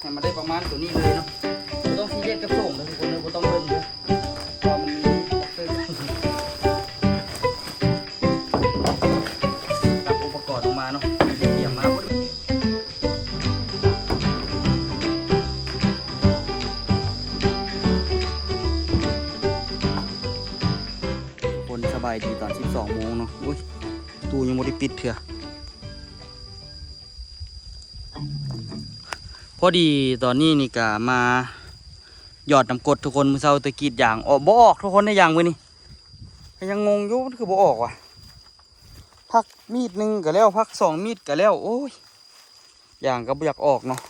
ให้มาได้ประมาณตัวนี้เลยเนาะไม่ต้องซีเรียสกับส่งนะทุกคนเลยไม่ต้องเบิ่งเลยเพราะมันมีกับอุปกรณ์ออกมาเนาะเตรียมมาหมดทุกคนสบายดีตอน 12 โมงเนาะอุ้ยตู้ยังไม่ได้ปิดเถอะพอดีตอนนี้นี่กะมาหยอดน้ำกรดทุกคนมือเช้าตะกีดอย่างออกบ่ออกทุกคนในอย่างมือนี่ยังงงอยู่มันคือบ่ออกว่ะพักมีดหนึ่งก็แล้วพัก2 มีดก็แล้วโอ้ยอย่างก็บ่อยากออกเนาะ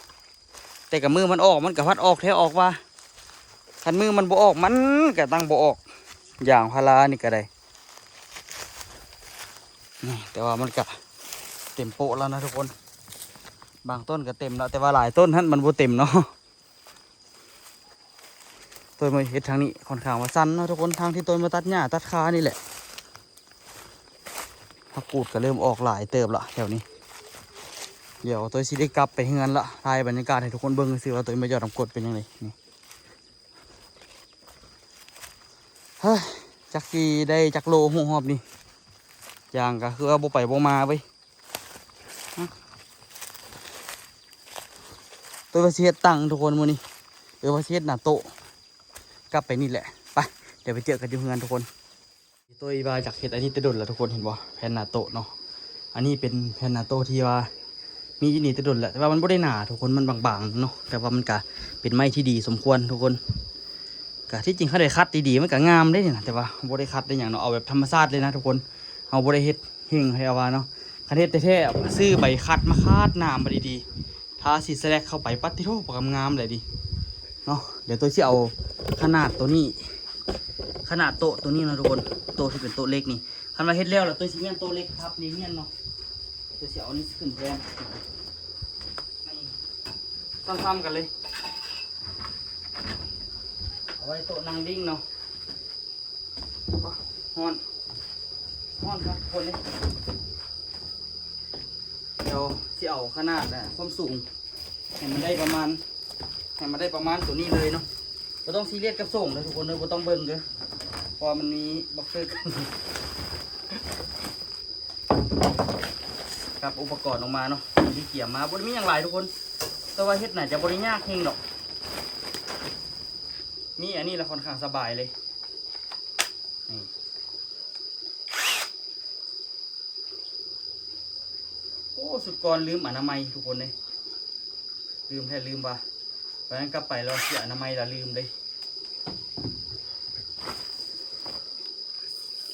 แต่กับมือมันออกมันก็พัดออกแท้ออกว่าคันมือมันบ่ออกมันก็ตั้งบ่ออกอย่างพารานี่ก็ได้นี่แต่ว่ามันก็เต็มโปะแล้วนะทุกคนบางต้นก็เต็มแล้วแต่ว่าหลายต้นท่านมันบ่เต็มเนาะตัวมาเห็ดทางนี้ค่อนข้างว่าสั้นเนาะทุกคนทางที่ตัวมาตัดหญ้าตัดคานี่แหละผักกูดก็เริ่มออกหลายเติบละแถวนี้เดี๋ยวตัวสิได้กลับไปเฮือนละถ่ายบรรยากาศให้ทุกคนเบิ่งสิว่าตัวมาหยอดน้ำกรดเป็นยังไงนี่เฮ้ยจักกีได้จักโลหัวหอบนี่อย่างก็คือว่าบ่ไปบ่มาเว้ยตัวมาเฮ็ดตังทุกคนมื้อนี้มาเฮ็ดหน้าโต๊ะกลับไปนี่แหละไปเดี๋ยวไปเจอกันที่เฮือนทุกคนตัวอีบาจากเห็ดอันนี้จะโดนแล้วทุกคนเห็นบ่แผ่นหนาโตเนาะอันนี้เป็นแผ่นหนาโตที่ว่ามียี่นี่จะโดนแหละแต่ว่ามันไม่ได้หนาทุกคนมันบางๆเนาะแต่ว่ามันก็เป็นไม้ที่ดีสมควรทุกคนก็ที่จริงเขาได้คัดดีๆมันก็งามได้นะแต่ว่าไม่ได้คัดได้อย่างเนาะเอาแบบธรรมชาติเลยนะทุกคนเอาไม่ได้เฮ็ดเฮงให้เอาว่าเนาะคันเฮ็ดแท้ๆซื้อใบคัดมาคาดน้ำมาดีๆทาสีแสลกเข้าไปปัดที่โถปกงามเลยดีเนาะเดี๋ยวตัวที่เอาขนาดตัวนี้ขนาดโต๊ะตัวนี้นะทุกคนโต๊ะที่เป็นโต๊ะเล็กนี่คันมาเฮ็ดแล้วแล้วตัวชิ้นเงี้ยโต๊ะเล็กครับนี่เงี้ยเนาะตัวเสียเอานี่ขึ้นแทนซ้ำๆกันเลยเอาไว้โต๊ะนั่งดิ้งเนาะฮ้อนครับคนนี้เดี๋ยวที่เอาขนาดความสูงให้มันได้ประมาณตัวนี้เลยเนาะเราต้องซีเรียสกับส่งเลยทุกคนเลยเราต้องเบิ่งเลยพอมันมีบ็อกเซอร์กับอุปกรณ์ออกมาเนาะที่เกี่ยมมาบริมีอย่างไรทุกคนแต่ว่าเฮ็ดไหนจะบริยากเฮงดอกมีอันนี้ละค่อนข้างสบายเลยนี่โอ้สุดก่อนลืมอนามัยทุกคนเลยลืมว่ะเพราะฉะนั้นกลับไปเราเสียอนามัยละลืมเลย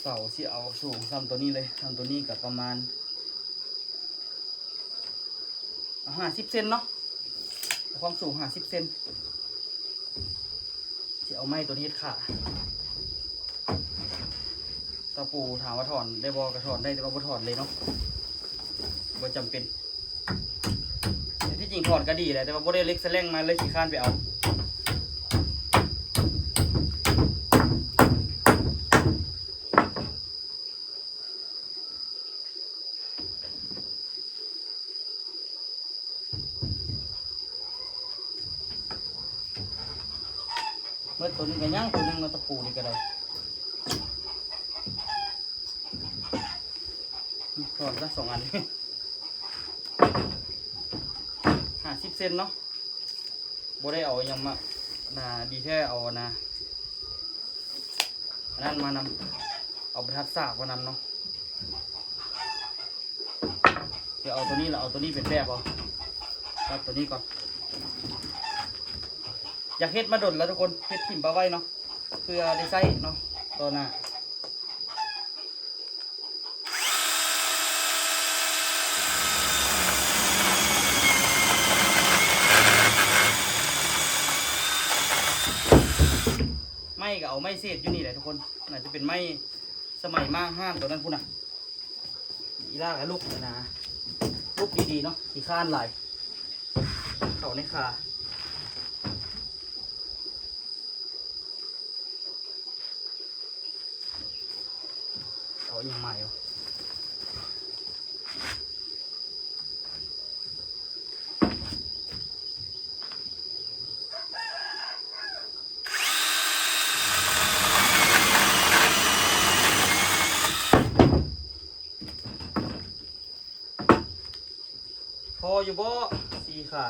เสาที่เอาสูงซ้ำตัวนี้เลยซ้ำตัวนี้กับประมาณ50 เซนเนาะความสูง50 เซนจะเอาไม้ตัวนี้ขาตะปูถามว่าถอนได้บอกระถอนได้แต่ว่าบ่ถอนเลยเนาะบ่จำเป็นที่จริงถอนก็ดีแหละแต่ว่าบ่ได้เล็กแสลงมาเลยขี้ข้านไปเอาเมื่อตัวนึงก็ย่างตัวนึงมาตะปูนี่ก็ได้ถอนสัก2 อัน50 เซนเนาะบ่ได้เอายังมาดีแค่เอาอันนั้นมานำเอาบรรทัดสากมานำเนาะเดี๋ยวเอาตัวนี้แล้วเอาตัวนี้เป็นแบบเอาตัดตัวนี้ก่อนอยากเฮ็ดมาดนแล้วทุกคนเฮ็ดถิ่มปลาไว้เนาะเพื่อได้ใส่เนาะตัวหน้าไม้ก็เอาไม้เศษอยู่นี่แหละทุกคนน่าจะเป็นไม้สมัยมากห้ามตัวนั้นพุ่นน่ะอีล่ากับลูกนะลูกดีๆเนาะขี้ข้านไหลเขาในขาเอาอย่างใหม่เหรอ อยู่บ่สี่ค่ะ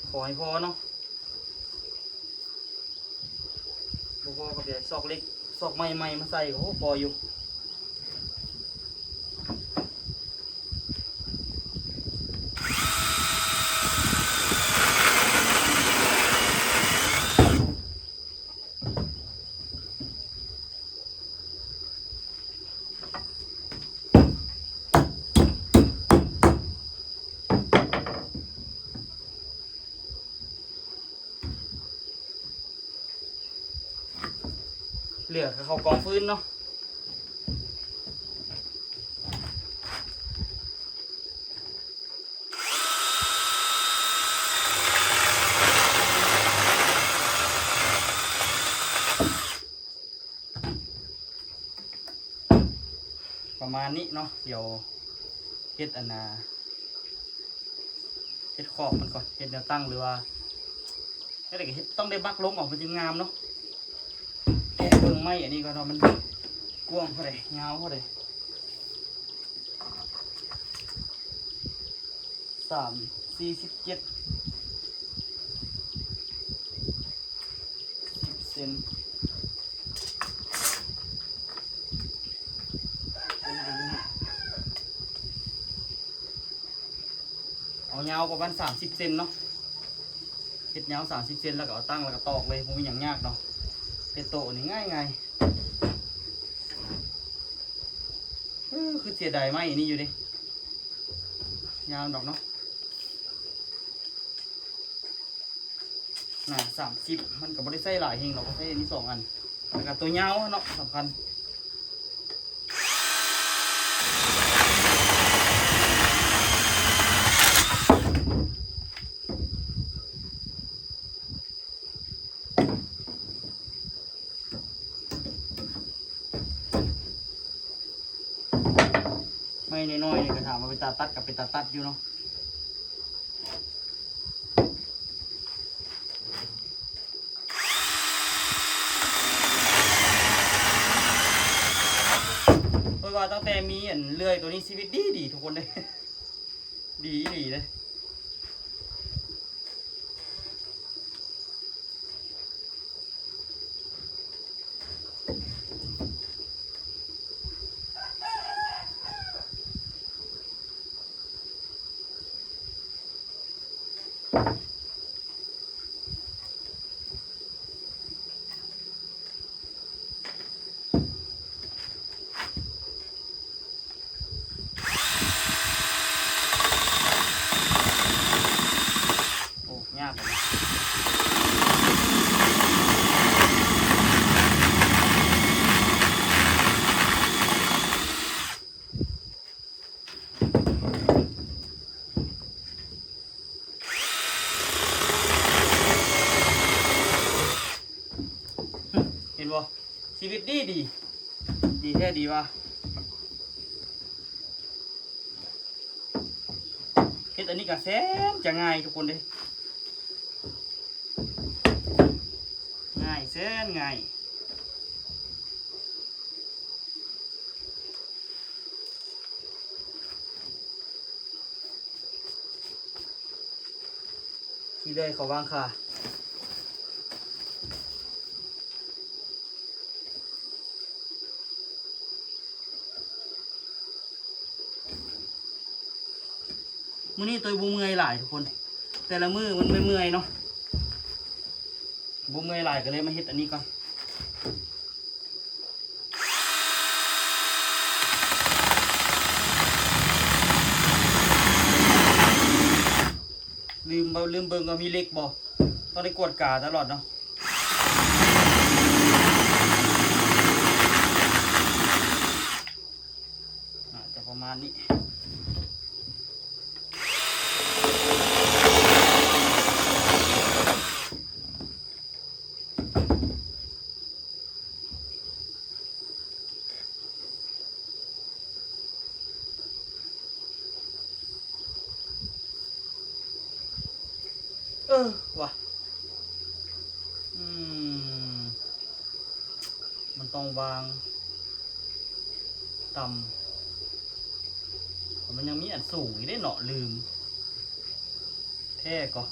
ขอให้พอเนาะบ่พอก็เดี๋ยวซอกเล็กซอกใหม่ๆมาใส่ก็พออยู่เหลือเขากองฟื้นเนาะประมาณนี้เนาะเดี๋ยวเฮ็ดอันนาเฮ็ดขอบมันก่อนเฮ็ดแนวตั้งหรือว่าอะไรก็เฮ็ดต้องได้บักลงออกมันจึงงามเนาะแกะเบิ่งไม้อันนี้ก็เนาะมันกว้างเท่าไหร่ยาวเท่าไหร่47 10 เซนเอายาวประมาณ30 เซนเนาะเฮ็ดยาว30 เซนแล้วก็เอาตั้งแล้วก็ตอกเลยผมมีอย่างยากเนาะเป็นโตนี่ง่ายคือเสียดายไหมนี่อยู่ดิยาวดอกเนาะน่ะ30มันก็บ่ได้ใส่หลายเฮงหรอกก็ใส่อันนี้2 อันแล้วก็ตัวยาวเนาะสำคัญไม่น้อยๆนี่ก็ถามว่าเป็นตาตัดกับเป็นตาตัดอยู่เนาะเพราะว่าตั้งแต่มีอันเลื่อยตัวนี้ชีวิตดีทุกคนเลย ดีเลยโอ้ยากเลยเห็นบ่ชีวิตดีแท้ดีว่ะเฮ็ดอันนี้ก็แสนจะง่ายทุกคนเลยง่ายแสนง่ายที่เลยเขาวางค่ะมื้อนี้ตัวบ่เมื่อยหลายทุกคนแต่ละมื้อมันไม่เมื่อยเนาะบ่เมื่อยหลายก็เลยมาเฮ็ดอันนี้ก่อนลืมเบิ่งว่ามีเหล็กบ่ต้องได้กวดกาตลอดเนาะจะประมาณนี้ว่ะมันต้องวางต่ำมันยังมีอันสูงอีกได้เนาะลืม แท้ก่อน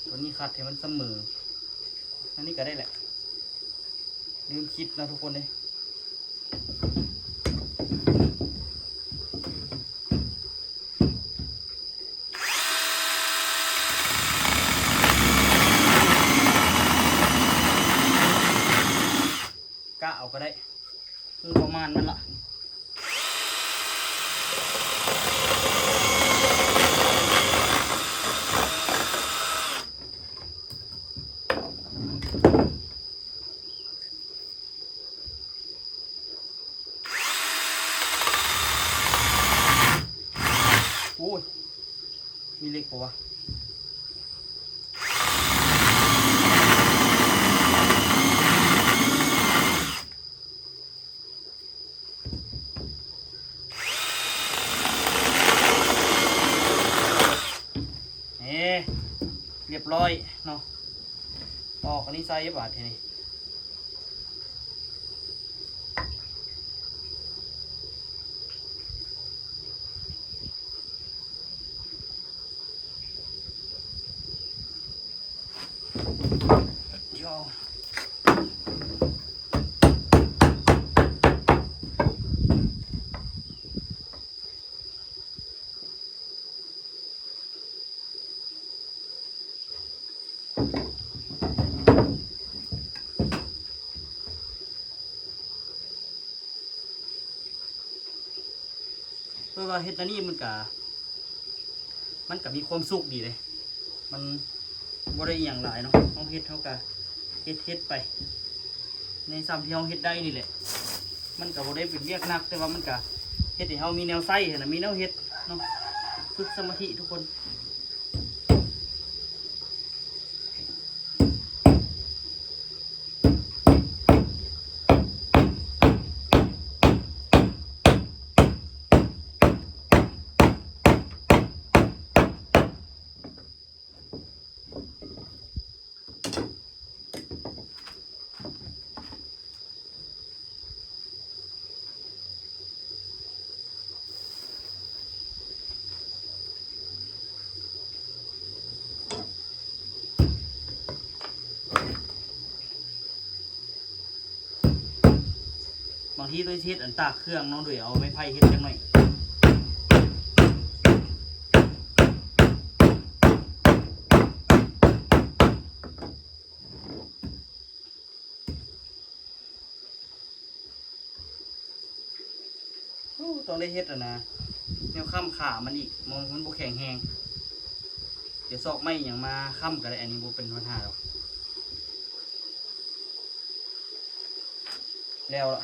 ตัวนี้คัดให้มันเสมออันนี้ก็ได้แหละลืมคิดนะทุกคนเลยกะเอาก็ได้ประมาณมันละโอ้ยมีเล็กปะวะเรียบร้อยเนาะออกอันนี้ใส่บาททีนี้เดี๋ยวเพื่อว่าเฮ็ดอันนี้มันกับมีความสุขดีเลยมันบ่ได้อย่างหลายเนาะต้องเฮ็ดเท่ากับเฮ็ดไปในซ้ำที่เราเฮ็ดได้นี่แหละมันกับบ่ได้เป็นเวียกหนักแต่ว่ามันกับเฮ็ดให้เรามีแนวใส่นะมีแนวเฮ็ดเนาะฝึกสมาธิทุกคนบางทีตัวเฮ็ดอันตากเครื่องน้องด้วยเอาไม้ไผ่เฮ็ดจังหน่อยต้องได้เฮ็ดนะแนวข้ามขามันอีกมองมันบุแข็งแหงเดี๋ยวซอกไม่อย่างมาข้ามกันเลยอันนี้บุเป็นปัญหาหรอกแล้วล่ะ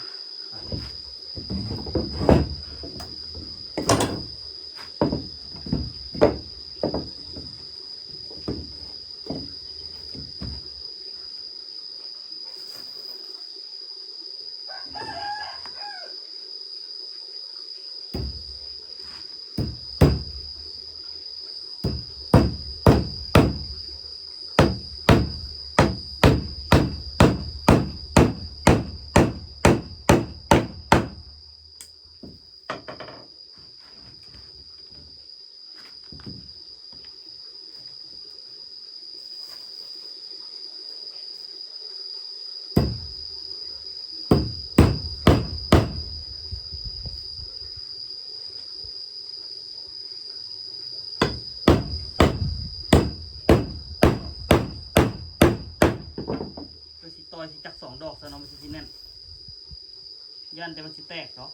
ต่อยสิจัก2 ดอกซะเนาะมันสิแน่นย่านแต่มันสิแตกเนาะ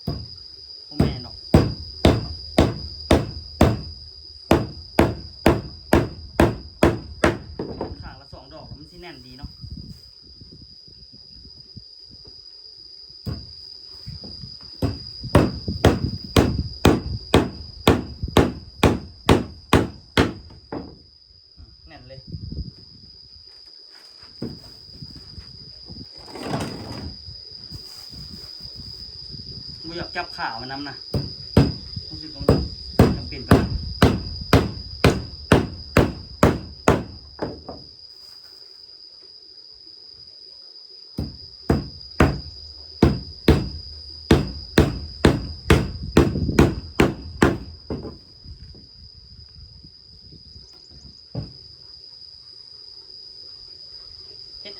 โอ้แม่เนาะข้างละ2 ดอกมันสิแน่นดีเนาะแน่นเลยอยากจับขามันน้ำนะรู้สึกว่าจำเป็นไป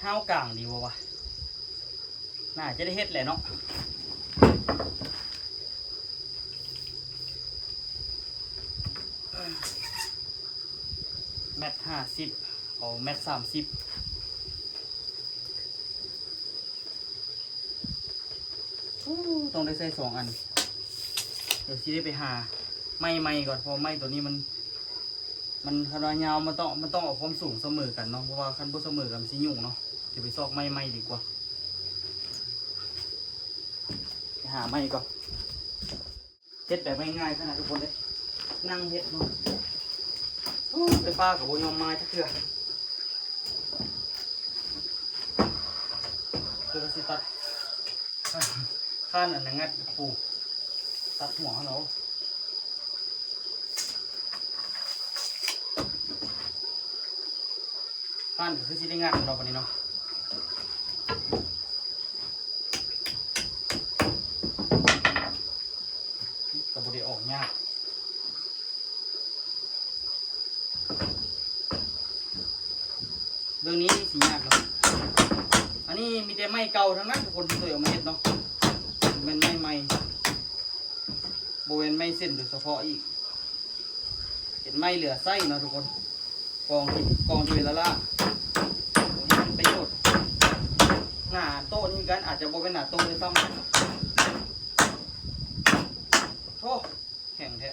ห้าวกลางดีวะน่าจะได้เฮ็ดแหละเนาะแมต50เอาแมต30ต้องได้ใส่2 อันเดี๋ยวซีได้ไปหาไม้ก่อนเพราะไม้ตัวนี้มันขนาดยาวมันต้องเอาความสูงเสมอกันเนาะเพราะว่าคันบ่เสมอกันสิยุ่งเนาะเดี๋ยวไปซอกไม้ดีกว่าไปหาไม้ก่อนเฮ็ดแบบง่ายๆขนาดทุกคนเลยนั่งเฮ็ดเนาะไปป้ากับโบยอมไม้ทักเถื่อคือสิตัดข้านอันนั้นงัดปูตัดหัวเขาเนาะข้านก็คือสิได้งัดเราปานนี้เนาะกับบริออกยากเรื่องนี้สียากเนาะอันนี้มีแต่ไม้เก่าทั้งนั้นทุกคนที่ตัวเอามาเห็ดเนาะเป็นไม้ใหม่โบเวนไม้เส้นโดยเฉพาะอีกเห็นไม้เหลือไส้เนาะทุกคนกองที่เป็นละประโยชน์หน้าโต๊ะนี่กันอาจจะโบเป็นหน้าโต๊ะเลยซ้ำโธ่แข็งแท้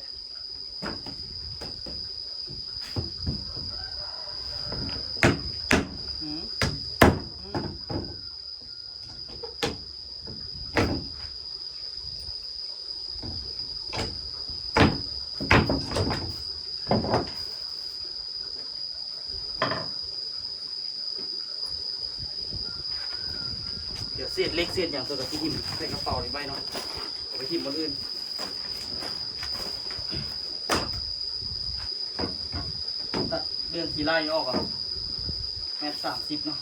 เดี๋ยวเศษเล็กเศษอย่างตัวกับที่ทิมใส่กระเป๋าในใบเนาะเอาไปทิมบนอื่นตัดเดือนทีไล่ออกอ่ะแมต30เนาะ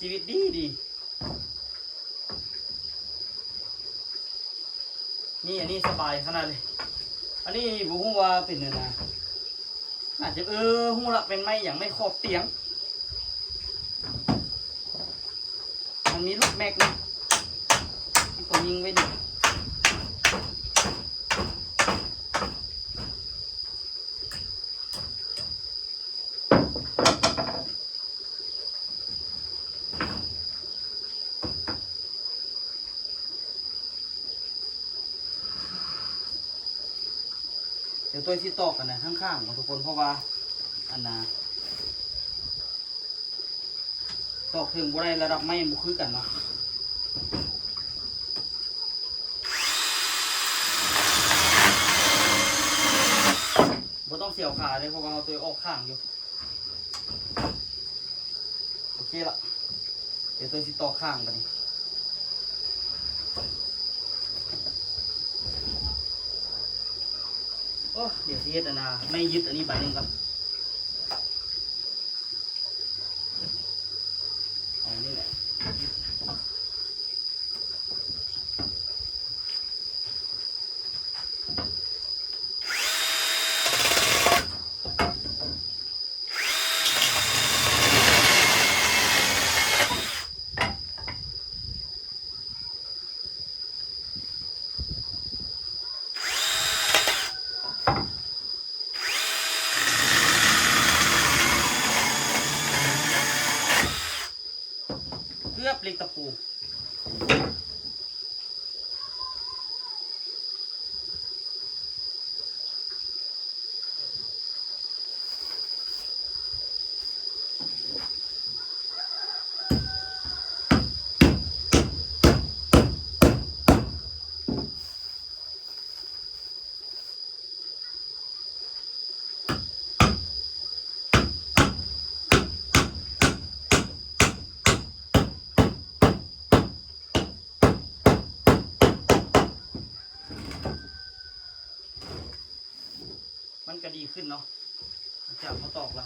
ชีวิตดีนี่อันนี้สบายขนาดเลยอันนี้บุ้งว่าเป็นเนี่ยนะอาจจะหูละเป็นไม้อย่างไม่ขอบเตียงมันมีลูกแม็กนะที่ผมยิงไว้ดิเดี๋ยวตัวที่ตอกกันนะข้างๆของทุกคนเพราะว่าอันน่ะตอกถึงบ่ได้ระดับไม้บุคือกันเนาะบ่ต้องเสียวขาเลยเพราะว่าเอาตัวออกข้างอยู่โอเคละเดี๋ยวตัวที่ตอกข้างกันนี่โอ้เดี๋ยวที่เฮ็ดอันน่ะไม่ยึดอันนี้ใบหนึ่งครับเอานี่แหละเกือบเล็กตะปู มันก็ดีขึ้นเนาะจากเขาตอกแล้ว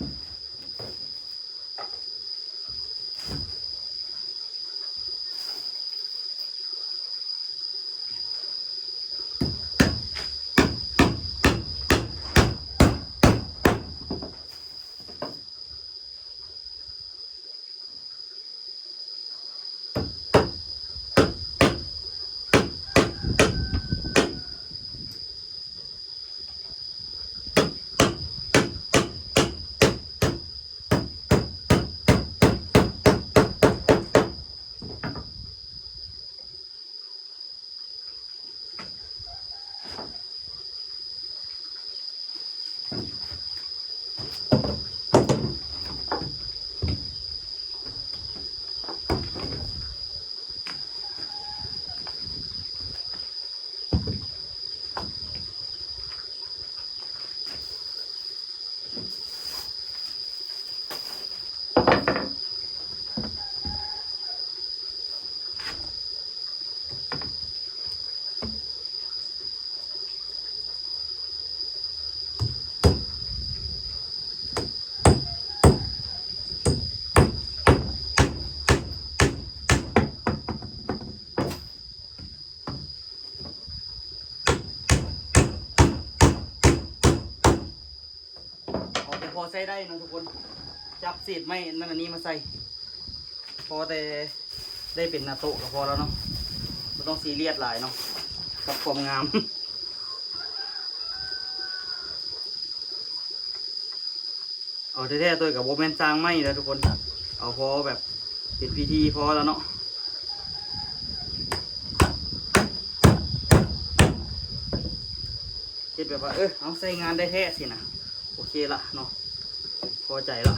พอใส่ได้นะทุกคนจับเศษไม้นั่นอันนี้มาใส่พอแต่ได้เป็นนาโตะก็พอแล้วเนาะไม่ต้องซีเรียสหลายเนาะกับความงามเอาแท้ๆตัวกับโบแมนจางไม้แล้วทุกคนเอาพอแบบเป็นพิธีพอแล้วเนาะคิดแบบว่าเอาใส่งานได้แท้สินะโอเคละเนาะพอใจละ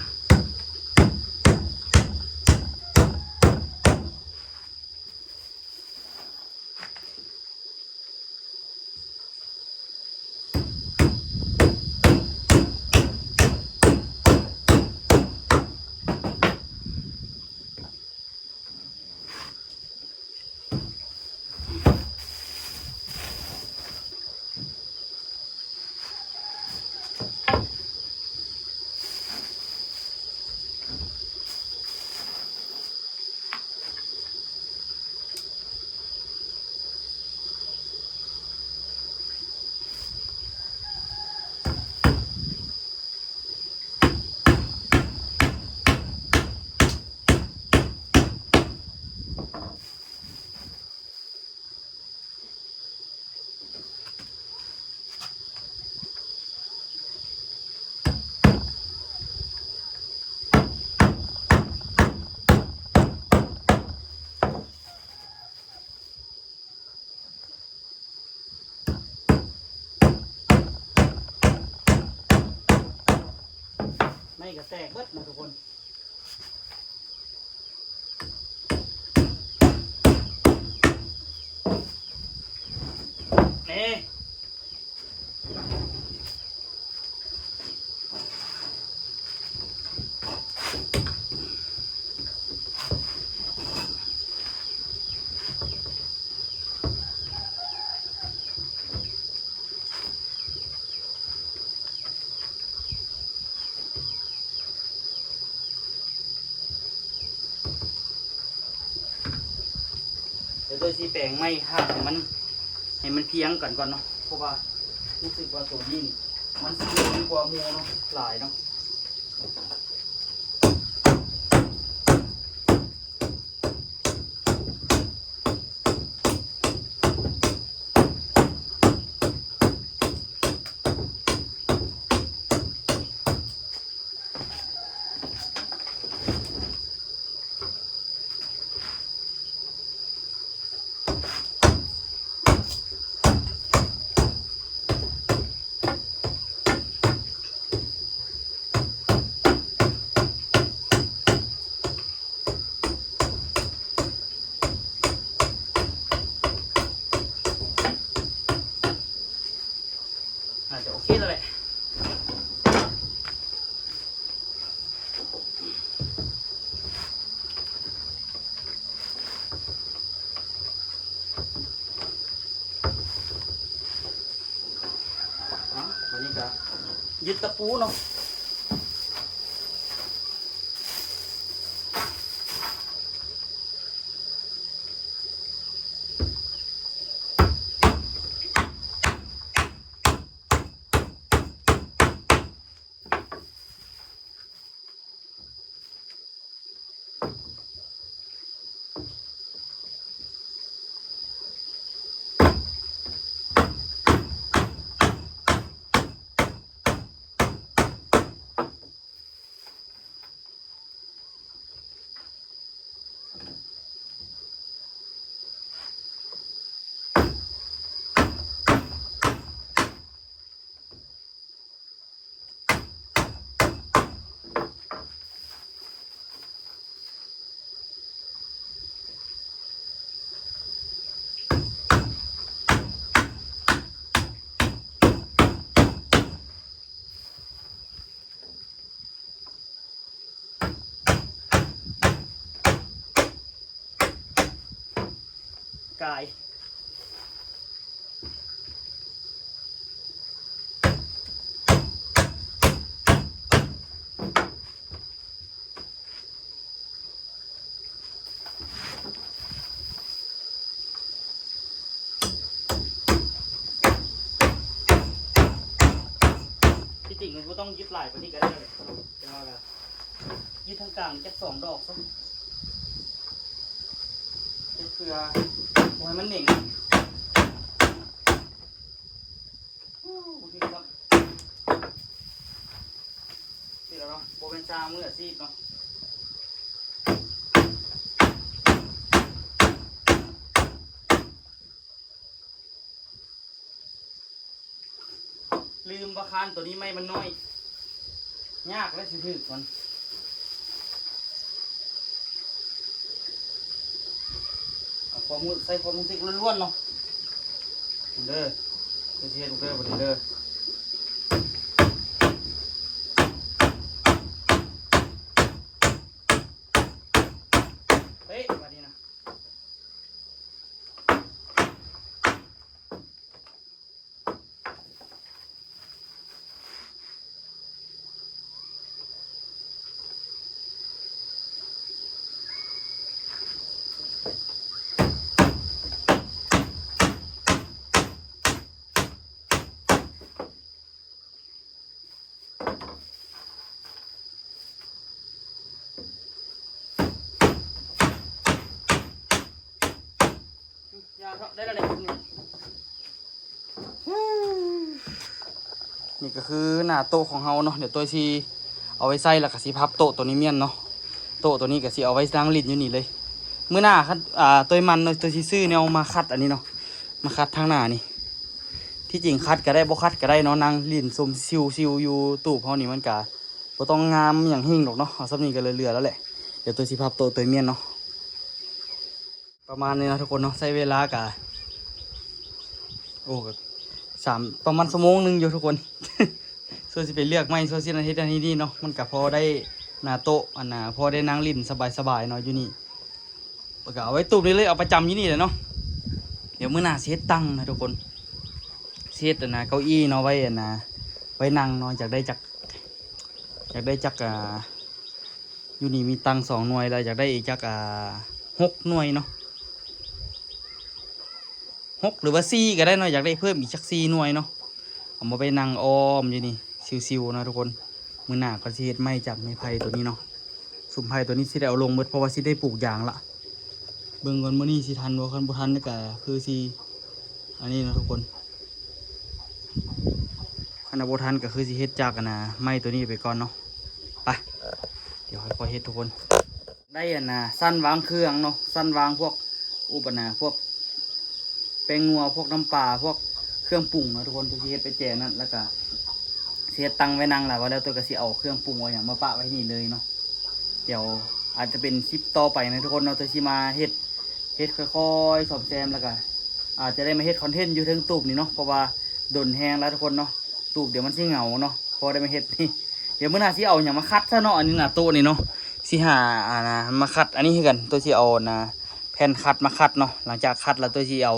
ไม่กระแตกเบิดนะทุกคนนี่เดี๋ยวตัวสีแปลงไม่ห้ามให้มันเพียงก่อนเนาะเพราะว่ารู้สึกว่าตัวนี้มันสีดีกว่ามูเนาะหลายเนาะ ยึดตะปูเนาะกายที่จริงมันก็ต้องยึดหลายกว่านี้ก็ได้เลยเดี๋ยวเรายึดทางกลางแค่2 ดอกสักเพื่อให้มันเหน่งโอเคครับนี่แล้วเนาะโบเป็นซามืออาชีพเนาะลืมประคานตัวนี้ไม่มันน้อยยากและสิถึกมันความมือใส่ความมือสิล้วนๆเนาะเด้อเชียร์ดูเด้อวันนี้เด้อเฮ้ยวันนี้นะได้แล้วนี่ก็คือหน้าโต๊ะของเฮาเนาะเดี๋ยวตัวชีเอาไว้ใส่แล้วก็สีพับโต๊ะตัวนี้เมียนเนาะโต๊ะตัวนี้ก็สีเอาไว้ล้างลิ้นอยู่นี่เลยมื้อหน้าคัดตัวมันเนาะตัวชีซื้อเนี่ยเอามาคัดอันนี้เนาะมาคัดทางหน้านี่ที่จริงคัดก็ได้บ่คัดก็ได้เนาะนางลิ้นซุ่มซิวอยู่ตู้เฮานี่มันก็บ่ต้องงามอย่างหิ่งหรอกเนาะเอาซับนี้ก็เหลือแล้วแหละเดี๋ยวตัวชีพับโต๊ะตัวเมียนเนาะประมาณนี้นะทุกคนเนาะใช้เวลากะโอ้ประมาณ1 ชั่วโมงอยู่ทุกคน ส่วนสิไปเลือกไม้ส่วนสินาทีนี่เนาะมันก็พอได้หน้าโต๊ะอันน่ะพอได้นั่งลิ้นสบายๆเนาะอยู่นี่ก็เอาไว้ตูบนี่เลยเอาประจำอยู่นี่แหละเนาะเดี๋ยวมื้อหน้าเซตตั้งนะทุกคนเซตอันน่ะเก้าอี้เนาะไว้อันน่ะไว้นั่งเนาะอยากได้จักอยู่นี่มีตัง2 หน่วยแล้วอยากได้อีกจัก6 หน่วยเนาะ6หรือว่า4ก็ได้เนาะอยากได้เพิ่มอีกจัก4 หน่วยเนาะเอามาไปนั่งอ้อมอยู่นี่ซิวๆนะทุกคนมือหน้าก็สิเฮ็ดไม้จากไม้ไผ่ตัวนี้เนาะสุ่มไผ่ตัวนี้สิได้เอาลงหมดเพราะว่าสิได้ปลูกยางละเบิ่งก่อนมื้อนี้สิทันบ่คันบ่ทันนี่ก็คือสิอันนี้นะทุกคนคันบ่ทันก็คือสิเฮ็ดจากอันน่ะไม้ตัวนี้ไปก่อนเนาะไปเดี๋ยวค่อยๆเฮ็ดทุกคนได้อันน่ะสั้นวางเครื่องเนาะสั้นวางพวกอุปนาพวกแป้งนัวพวกน้ำปลาพวกเครื่องปรุงนะทุกคนตัวสิเฮ็ดไปแจกนั่นแล้วก็เสียตังไว้นั่งแหละว่าแล้วตัวก็สิเอาเครื่องปรุงเอาอย่างมาปะไว้นี่เลยเนาะเดี๋ยวอาจจะเป็นคลิปต่อไปนะทุกคนเราจะชิมาเฮ็ดค่อยๆสอบแซมแล้วก็อาจจะได้มาเฮ็ดคอนเทนต์อยู่ทั้งตูบนี่เนาะเพราะว่าดนแห้งแล้วทุกคนเนาะตูบเดี๋ยวมันสิเหงาเนาะพอได้มาเฮ็ดนี่เดี๋ยวเมื่อหน้าสิเอาอย่างมาคัดซะเนาะอันนี้หน้าโต๊ะนี่เนาะสิหานะมาคัดอันนี้คือกันตัวสิเอานะแผ่นคัดมาคัดเนาะหลังจากคัดแล้วตัวสิเอา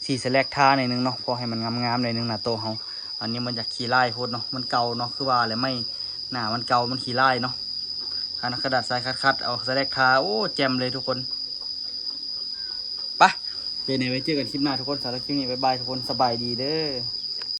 สีสแลกท่าในนึงเนาะพอให้มันงามๆในนึงหน้าโต๊ะเฮา อันนี้มันอยากขี้ไล่โพดเนาะมันเก่าเนาะคือว่าอะไรไม่หนามันเก่ามันขี้ไล่เนาะอันกระดาษทรายคัดเอาสแลกทาโอ้แจมเลยทุกคนไปเป็นไงไว้เจอกันคลิปหน้าทุกคนสำหรับคลิปนี้บ๊ายบายทุกคนสบายดีเด้อ